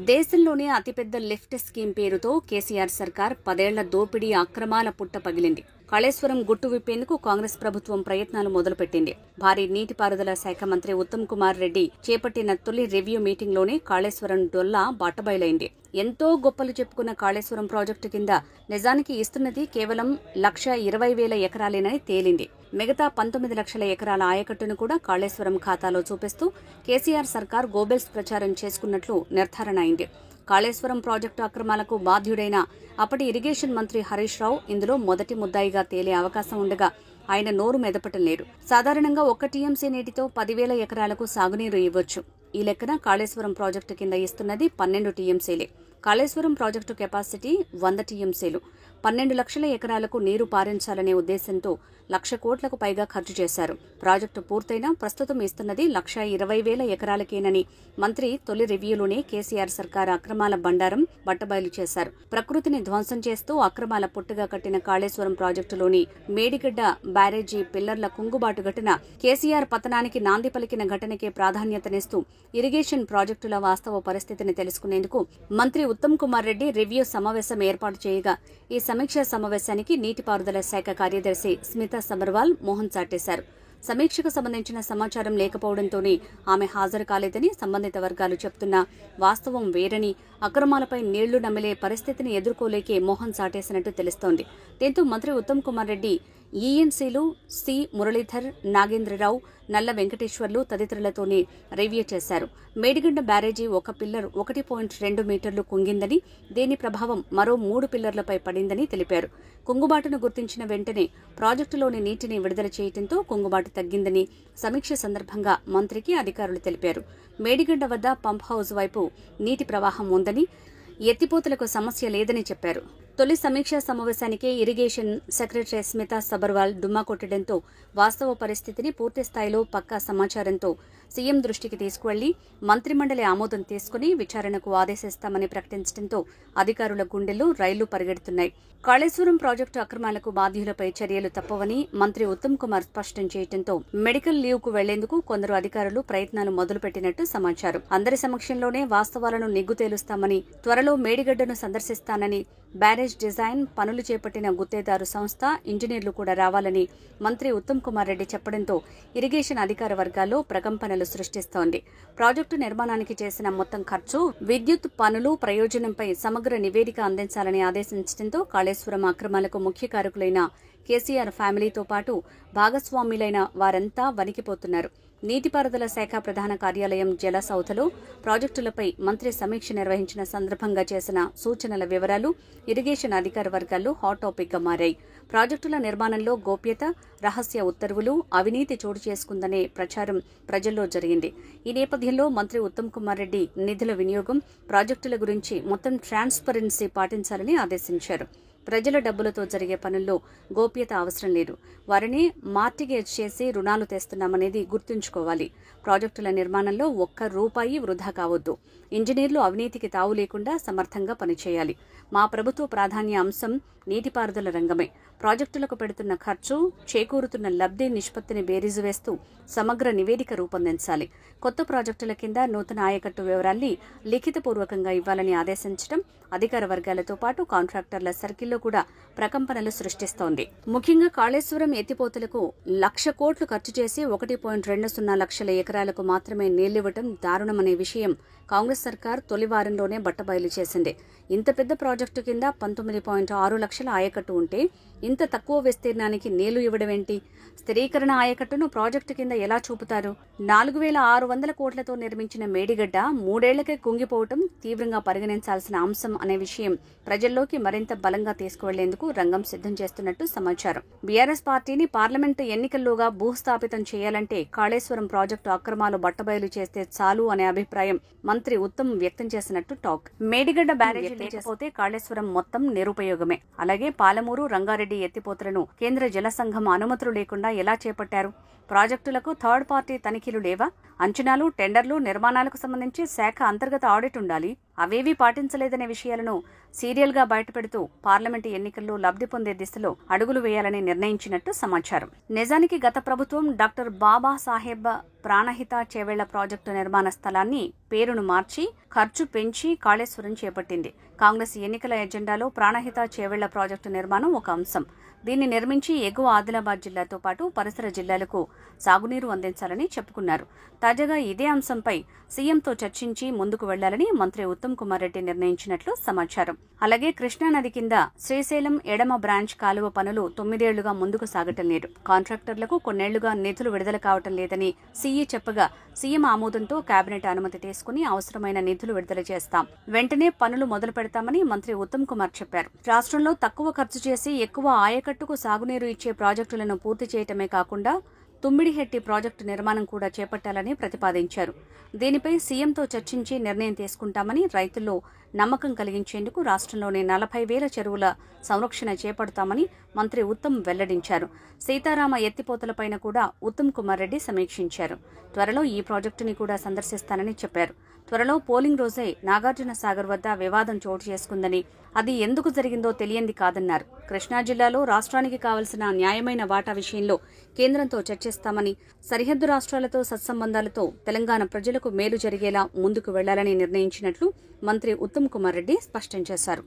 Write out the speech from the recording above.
దేశంలోనే అతిపెద్ద lift scheme పేరుతో కేసీఆర్ సర్కార్ 10 ఏళ్ల దోపిడీ అక్రమాల పుట్ట పగిలింది. కాళేశ్వరం గుట్టు విప్పేందుకు కాంగ్రెస్ ప్రభుత్వం ప్రయత్నాలు మొదలుపెట్టింది. భారీ నీటిపారుదల శాఖ మంత్రి ఉత్తమ్ కుమార్ రెడ్డి చేపట్టిన తొలి రివ్యూ మీటింగ్లోనే కాళేశ్వరం డొల్లా బట్టబయలైంది. ఎంతో గొప్పలు చెప్పుకున్న కాళేశ్వరం ప్రాజెక్టు కింద నిజానికి ఇస్తున్నది కేవలం 1,20,000 ఎకరాలేనని తేలింది. మిగతా 19 లక్షల ఎకరాల ఆయకట్టును కూడా కాళేశ్వరం ఖాతాలో చూపిస్తూ కేసీఆర్ సర్కార్ గోబెల్స్ ప్రచారం చేసుకున్నట్లు నిర్ధారణ అయింది. కాళేశ్వరం ప్రాజెక్టు అక్రమాలకు బాధ్యుడైన అప్పటి ఇరిగేషన్ మంత్రి హరీష్ రావు ఇందులో మొదటి ముద్దాయిగా తేలే అవకాశం ఉండగా ఆయన నోరు మెదపటం లేదు. సాధారణంగా 1 టీఎంసీ నీటితో 10,000 ఎకరాలకు సాగునీరు ఇవ్వొచ్చు. ఈ లెక్కన కాళేశ్వరం ప్రాజెక్టు కింద ఇస్తున్నది 12 టీఎంసీలే. కాళేశ్వరం ప్రాజెక్టు కెపాసిటీ 100 టీఎంసీలు. 12 లక్షల ఎకరాలకు నీరు పారించాలనే ఉద్దేశంతో 1,00,000 కోట్లకు పైగా ఖర్చు చేశారు. ప్రాజెక్టు పూర్తయినా ప్రస్తుతం ఇస్తున్నది 1,20,000 ఎకరాలకేనని మంత్రి తొలి రివ్యూలోనే కేసీఆర్ సర్కార్ అక్రమాల బండారం బట్టబయలు చేశారు. ప్రకృతిని ధ్వంసం చేస్తూ అక్రమాల పుట్టుగా కట్టిన కాళేశ్వరం ప్రాజెక్టులోని మేడిగడ్డ బ్యారేజీ పిల్లర్ల కుంగుబాటు ఘటన కేసీఆర్ పతనానికి నాంది పలికిన ఘటనకే ప్రాధాన్యతనిస్తూ ఇరిగేషన్ ప్రాజెక్టుల వాస్తవ పరిస్థితిని తెలుసుకునేందుకు మంత్రి ఉత్తమ్ కుమార్ రెడ్డి రివ్యూ సమావేశం ఏర్పాటు చేయగా ఈ సమీక్షా సమావేశానికి నీటిపారుదల శాఖ కార్యదర్శి స్మితా సబర్వాల్ మోహన్ చాటేశారు. సమీక్షకు సంబంధించిన సమాచారం లేకపోవడంతోనే ఆమె హాజరు కాలేదని సంబంధిత వర్గాలు చెబుతున్న వాస్తవం వేరని, అక్రమాలపై నీళ్లు నమిలే పరిస్థితిని ఎదుర్కోలేకే మోహన్ చాటేసినట్టు తెలుస్తోంది. దీంతో మంత్రి ఉత్తమ్ కుమార్ రెడ్డి ఈఎన్సీలు సి మురళీధర్, నాగేంద్రరావు, నల్ల వెంకటేశ్వర్లు తదితరులతోనే రివ్యూ చేశారు. మేడిగడ్డ బ్యారేజీ ఒక పిల్లర్ 1.2 మీటర్లు కుంగిందని, దీని ప్రభావం మరో 3 పిల్లర్లపై పడిందని తెలిపారు. కుంగుబాటును గుర్తించిన వెంటనే ప్రాజెక్టులోని నీటిని విడుదల చేయడంతో కుంగుబాటు తగ్గిందని సమీక్ష సందర్భంగా మంత్రికి అధికారులు తెలిపారు. మేడిగడ్డ వద్ద పంప్ హౌస్ వైపు నీటి ప్రవాహం ఉందని, ఎత్తిపోతలకు సమస్య లేదని చెప్పారు. తొలి సమీక్షా సమావేశానికే ఇరిగేషన్ సెక్రటరీ స్మితా సబర్వాల్ డుమ్మా కొట్టడంతో వాస్తవ పరిస్థితిని పూర్తిస్థాయిలో పక్కా సమాచారంతో సీఎం దృష్టికి తీసుకువెళ్లి మంత్రిమండలి ఆమోదం తీసుకుని విచారణకు ఆదేశిస్తామని ప్రకటించడంతో అధికారుల గుండెల్లో రైళ్లు పరిగెడుతున్నాయి. కాళేశ్వరం ప్రాజెక్టు అక్రమాలకు బాధ్యులపై చర్యలు తప్పవని మంత్రి ఉత్తమ్ కుమార్ స్పష్టం చేయడంతో మెడికల్ లీవ్ కు వెళ్లేందుకు కొందరు అధికారులు ప్రయత్నాలు మొదలుపెట్టినట్టు సమాచారం. అందరి సమక్షంలోనే వాస్తవాలను నిగ్గు తేలుస్తామని, త్వరలో మేడిగడ్డను సందర్శిస్తానని, బ్యారేజ్ డిజైన్ పనులు చేపట్టిన గుత్తేదారు సంస్థ ఇంజనీర్లు కూడా రావాలని మంత్రి ఉత్తమ్ కుమార్ రెడ్డి చెప్పడంతో ఇరిగేషన్ అధికార వర్గాల్లో ప్రకంపనలు సృష్టిస్తోంది. ప్రాజెక్టు నిర్మాణానికి చేసిన మొత్తం ఖర్చు, విద్యుత్ పనులు ప్రయోజనంపై సమగ్ర నివేదిక అందించాలని ఆదేశించడంతో కాళేశ్వరం అక్రమాలకు ముఖ్య కారకులైన కేసీఆర్ ఫ్యామిలీతో పాటు భాగస్వాములైన వారంతా వణికిపోతున్నారు. నీటిపారుదల శాఖ ప్రధాన కార్యాలయం జలసౌధలో ప్రాజెక్టులపై మంత్రి సమీక్ష నిర్వహించిన సందర్భంగా చేసిన సూచనల వివరాలు ఇరిగేషన్ అధికార వర్గాల్లో హాట్ టాపిక్ గా మారాయి. ప్రాజెక్టుల నిర్మాణంలో గోప్యత, రహస్య ఉత్తర్వులు, అవినీతి చోటు చేసుకుందనే ప్రచారం ప్రజల్లో జరిగింది. ఈ నేపథ్యంలో మంత్రి ఉత్తమ్ కుమార్ రెడ్డి నిధుల వినియోగం, ప్రాజెక్టుల గురించి మొత్తం ట్రాన్స్పరెన్సీ పాటించాలని ఆదేశించారు. ప్రజల డబ్బులతో జరిగే పనుల్లో గోప్యత అవసరం లేదు. వారిని మార్టిగేజ్ చేసి రుణాలు తెస్తున్నామనేది గుర్తుంచుకోవాలి. ప్రాజెక్టుల నిర్మాణంలో 1 రూపాయి వృధా కావద్దు. ఇంజనీర్లు అవినీతికి తావు లేకుండా సమర్థంగా పనిచేయాలి. మా ప్రభుత్వ ప్రాధాన్య అంశం నీటిపారుదల రంగమే. ప్రాజెక్టులకు పెడుతున్న ఖర్చు, చేకూరుతున్న లబ్ధి నిష్పత్తిని బేరీజు వేస్తూ సమగ్ర నివేదిక రూపొందించాలి. కొత్త ప్రాజెక్టుల కింద నూతన ఆయకట్టు వివరాల్ని లిఖితపూర్వకంగా ఇవ్వాలని ఆదేశించడం అధికార వర్గాలతో పాటు కాంట్రాక్టర్ల సర్కిల్లో కూడా ప్రకంపనలు సృష్టిస్తోంది. ముఖ్యంగా కాళేశ్వరం ఎత్తిపోతలకు 1,00,000 కోట్లు ఖర్చు చేసి 1.20 లక్షల ఎకరాలకు మాత్రమే నీళ్లివ్వటం దారుణమనే విషయం కాంగ్రెస్ సర్కార్ తొలి వారంలోనే బట్టబయలు చేసింది. ఇంత పెద్ద ప్రాజెక్టు కింద 19.6 లక్షల ఆయకట్టు ఉంటే ఇంత తక్కువ విస్తీర్ణానికి నీళ్లు ఇవ్వడమేంటి? స్థిరీకరణ ఆయకట్టును ప్రాజెక్టు కింద ఎలా చూపుతారు? 4,600 కోట్లతో నిర్మించిన మేడిగడ్డ 3 ఏళ్లకే కుంగిపోవటం తీవ్రంగా పరిగణించాల్సిన అంశం అనే విషయం ప్రజల్లోకి మరింత బలంగా తీసుకువెళ్లేందుకు రంగం సిద్ధం చేస్తున్నట్టు సమాచారం. బీఆర్ఎస్ పార్టీని పార్లమెంటు ఎన్నికల్లోగా భూస్థాపితం చేయాలంటే కాళేశ్వరం ప్రాజెక్టు అక్రమాలు బట్టబయలు చేస్తే చాలు అనే అభిప్రాయం మంత్రి ఉత్తమ్ వ్యక్తం చేసినట్టు టాక్. మేడిగడ్డ బ్యారేజీ లేకపోతే కాళేశ్వరం మొత్తం నిరుపయోగమే. అలాగే పాలమూరు, రంగారెడ్డి ఎత్తిపోతలను కేంద్ర జల సంఘం అనుమతులు లేకుండా ఎలా చేపట్టారు? ప్రాజెక్టులకు థర్డ్ పార్టీ తనిఖీలు లేవా? అంచనాలు, టెండర్లు, నిర్మాణాలకు సంబంధించి శాఖ అంతర్గత ఆడిట్ ఉండాలి. అవేవీ పాటించలేదనే విషయాలను సీరియల్గా బయటపెడుతూ పార్లమెంటు ఎన్నికల్లో లబ్ధి పొందే దిశలో అడుగులు వేయాలని నిర్ణయించినట్టు సమాచారం. నిజానికి గత ప్రభుత్వం డాక్టర్ బాబాసాహెబ్ ప్రాణహిత చేవెళ్ల ప్రాజెక్టు నిర్మాణ స్థలాన్ని పేరును మార్చి ఖర్చు పెంచి కాళేశ్వరం చేపట్టింది. కాంగ్రెస్ ఎన్నికల ఎజెండాలో ప్రాణహిత చేవెళ్ల ప్రాజెక్టు నిర్మాణం ఒక అంశం. దీన్ని నిర్మించి ఎగువ ఆదిలాబాద్ జిల్లాతో పాటు పరిసర జిల్లాలకు సాగునీరు అందించాలని చెప్పుకున్నారు. తాజాగా ఇదే అంశంపై సీఎంతో చర్చించి ముందుకు వెళ్లాలని మంత్రి ఉత్తమ్ కుమార్ రెడ్డి నిర్ణయించినట్లు సమాచారం. అలాగే కృష్ణానది కింద శ్రీశైలం ఎడమ బ్రాంచ్ కాలువ పనులు 9 ఏళ్లుగా ముందుకు సాగటం లేదు. కాంట్రాక్టర్లకు కొన్నేళ్లుగా నిధులు విడుదల కావటం లేదని సీఈ చెప్పగా సీఎం ఆమోదంతో కేబినెట్ అనుమతి తీసుకుని అవసరమైన నిధులు విడుదల చేస్తాం. వెంటనే పనులు మొదలు పెడతామని మంత్రి ఉత్తమ్ కుమార్ చెప్పారు. రాష్ట్రంలో తక్కువ ఖర్చు చేసి ఎక్కువ ఆయకట్టుకు సాగునీరు ఇచ్చే ప్రాజెక్టులను పూర్తి చేయటమే కాకుండా తుమ్మిడిహెట్టి ప్రాజెక్టు నిర్మాణం కూడా చేపట్టాలని ప్రతిపాదించారు. దీనిపై సీఎంతో చర్చించి నిర్ణయం తీసుకుంటామని, రైతుల్లో నమ్మకం కలిగించేందుకు రాష్ట్రంలోని 40,000 చెరువుల సంరక్షణ చేపడతామని మంత్రి ఉత్తమ్ వెల్లడించారు. సీతారామ ఎత్తిపోతలపైన కూడా ఉత్తమ్ కుమార్ రెడ్డి సమీక్షించారు. త్వరలో ఈ ప్రాజెక్టుని కూడా సందర్శిస్తానని చెప్పారు. త్వరలో పోలింగ్ రోజే నాగార్జున సాగర్ వద్ద వివాదం చోటు చేసుకుందని, అది ఎందుకు జరిగిందో తెలియంది కాదన్నారు. కృష్ణా జిల్లాలో రాష్ట్రానికి కావలసిన న్యాయమైన వాటా విషయంలో కేంద్రంతో చర్చిస్తామని, సరిహద్దు రాష్ట్రాలతో సత్సంబంధాలతో తెలంగాణ ప్రజలకు మేలు జరిగేలా ముందుకు వెళ్లాలని నిర్ణయించినట్లు మంత్రి ఉత్తమ్ కుమార్ రెడ్డి స్పష్టం చేశారు.